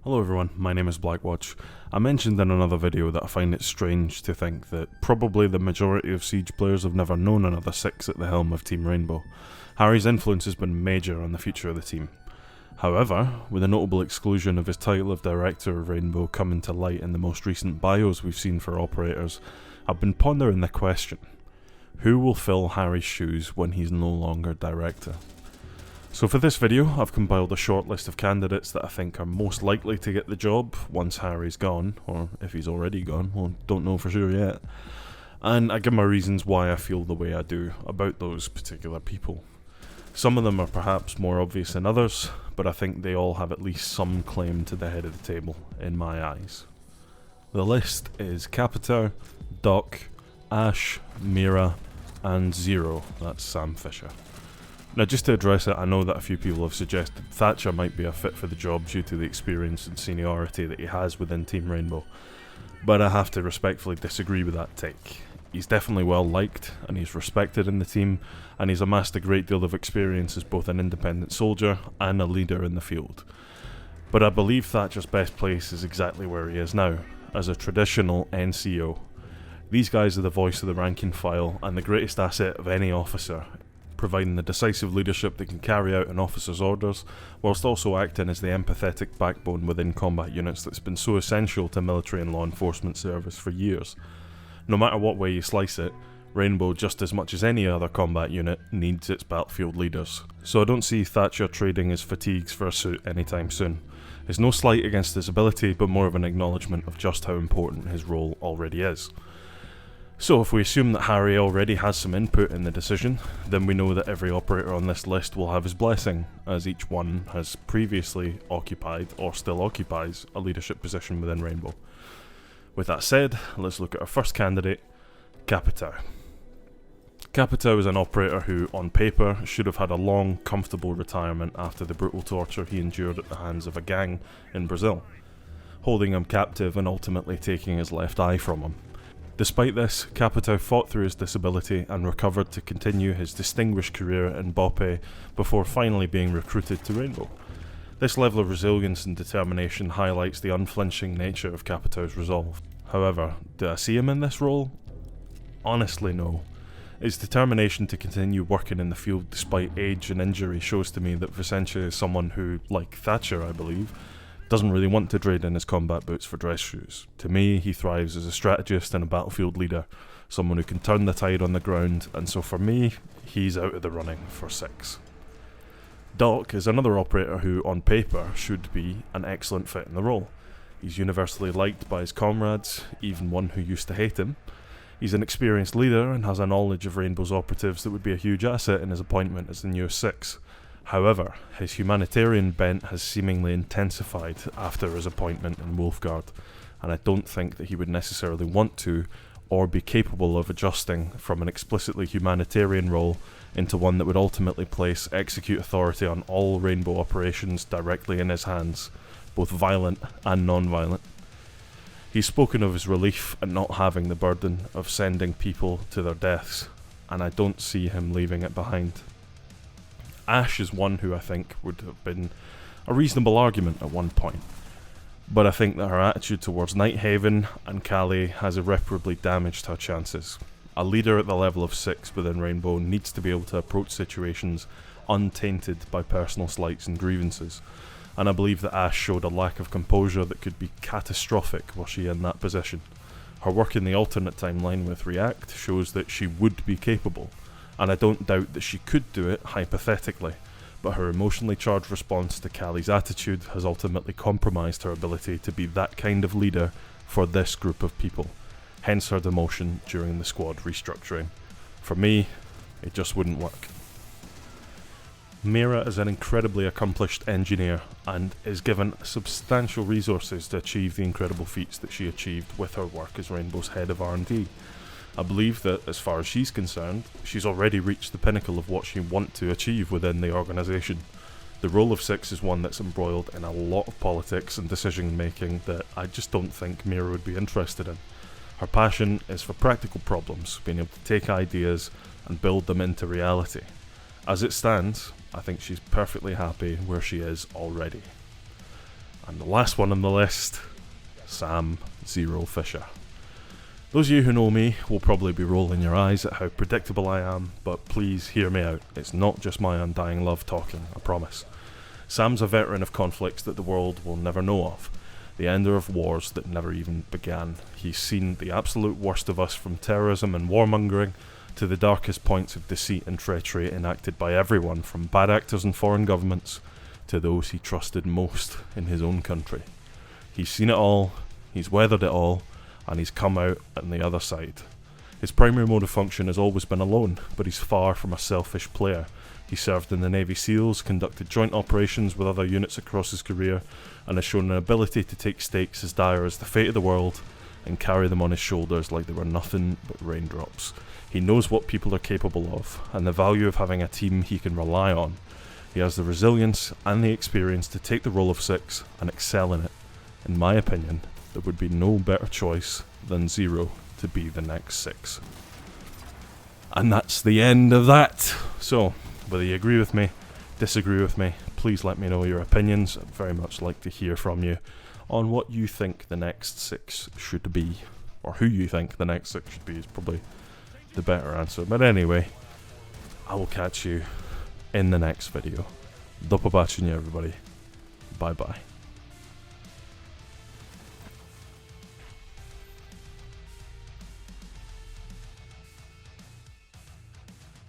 Hello everyone, my name is Blackwatch. I mentioned in another video that I find it strange to think that probably the majority of Siege players have never known another 6 at the helm of Team Rainbow. Harry's influence has been major on the future of the team. However, with the notable exclusion of his title of Director of Rainbow coming to light in the most recent bios we've seen for operators, I've been pondering the question: who will fill Harry's shoes when he's no longer Director? So for this video, I've compiled a short list of candidates that I think are most likely to get the job once Harry's gone, or if he's already gone, well, don't know for sure yet. And I give my reasons why I feel the way I do about those particular people. Some of them are perhaps more obvious than others, but I think they all have at least some claim to the head of the table, in my eyes. The list is Capitão, Doc, Ash, Mira, and Zero, that's Sam Fisher. Now, just to address it, I know that a few people have suggested Thatcher might be a fit for the job due to the experience and seniority that he has within Team Rainbow, but I have to respectfully disagree with that take. He's definitely well liked, and he's respected in the team, and he's amassed a great deal of experience as both an independent soldier and a leader in the field. But I believe Thatcher's best place is exactly where he is now, as a traditional NCO. These guys are the voice of the rank and file, and the greatest asset of any officer, providing the decisive leadership that can carry out an officer's orders, whilst also acting as the empathetic backbone within combat units that's been so essential to military and law enforcement service for years. No matter what way you slice it, Rainbow, just as much as any other combat unit, needs its battlefield leaders. So I don't see Thatcher trading his fatigues for a suit anytime soon. It's no slight against his ability, but more of an acknowledgement of just how important his role already is. So if we assume that Harry already has some input in the decision, then we know that every operator on this list will have his blessing, as each one has previously occupied, or still occupies, a leadership position within Rainbow. With that said, let's look at our first candidate, Capitão. Capitão is an operator who, on paper, should have had a long, comfortable retirement after the brutal torture he endured at the hands of a gang in Brazil, holding him captive and ultimately taking his left eye from him. Despite this, Capitão fought through his disability and recovered to continue his distinguished career in Bope before finally being recruited to Rainbow. This level of resilience and determination highlights the unflinching nature of Capitão's resolve. However, do I see him in this role? Honestly, no. His determination to continue working in the field despite age and injury shows to me that Vicente is someone who, like Thatcher I believe, doesn't really want to trade in his combat boots for dress shoes. To me, he thrives as a strategist and a battlefield leader, someone who can turn the tide on the ground, and so for me, he's out of the running for 6. Doc is another operator who, on paper, should be an excellent fit in the role. He's universally liked by his comrades, even one who used to hate him. He's an experienced leader and has a knowledge of Rainbow's operatives that would be a huge asset in his appointment as the newest 6. However, his humanitarian bent has seemingly intensified after his appointment in Wolfguard, and I don't think that he would necessarily want to, or be capable of adjusting from an explicitly humanitarian role into one that would ultimately place execute authority on all Rainbow operations directly in his hands, both violent and non-violent. He's spoken of his relief at not having the burden of sending people to their deaths, and I don't see him leaving it behind. Ash is one who I think would have been a reasonable argument at one point, but I think that her attitude towards Nighthaven and Callie has irreparably damaged her chances. A leader at the level of 6 within Rainbow needs to be able to approach situations untainted by personal slights and grievances, and I believe that Ash showed a lack of composure that could be catastrophic were she in that position. Her work in the alternate timeline with React shows that she would be capable, and I don't doubt that she could do it hypothetically, but her emotionally charged response to Callie's attitude has ultimately compromised her ability to be that kind of leader for this group of people, hence her demotion during the squad restructuring. For me, it just wouldn't work. Mira is an incredibly accomplished engineer and is given substantial resources to achieve the incredible feats that she achieved with her work as Rainbow's head of R&D. I believe that, as far as she's concerned, she's already reached the pinnacle of what she wants to achieve within the organisation. The role of 6 is one that's embroiled in a lot of politics and decision making that I just don't think Mira would be interested in. Her passion is for practical problems, being able to take ideas and build them into reality. As it stands, I think she's perfectly happy where she is already. And the last one on the list, Sam Zero Fisher. Those of you who know me will probably be rolling your eyes at how predictable I am, but please hear me out. It's not just my undying love talking, I promise. Sam's a veteran of conflicts that the world will never know of, the ender of wars that never even began. He's seen the absolute worst of us, from terrorism and warmongering to the darkest points of deceit and treachery enacted by everyone, from bad actors and foreign governments to those he trusted most in his own country. He's seen it all, he's weathered it all, and he's come out on the other side. His primary mode of function has always been alone, but he's far from a selfish player. He served in the Navy SEALs, conducted joint operations with other units across his career, and has shown an ability to take stakes as dire as the fate of the world and carry them on his shoulders like they were nothing but raindrops. He knows what people are capable of, and the value of having a team he can rely on. He has the resilience and the experience to take the role of 6 and excel in it. In my opinion, there would be no better choice than Zero to be the next 6. And that's the end of that. So, whether you agree with me, disagree with me, please let me know your opinions. I'd very much like to hear from you on what you think the next 6 should be, or who you think the next 6 should be is probably the better answer. But anyway, I will catch you in the next video. Do pobачення, everybody. Bye bye.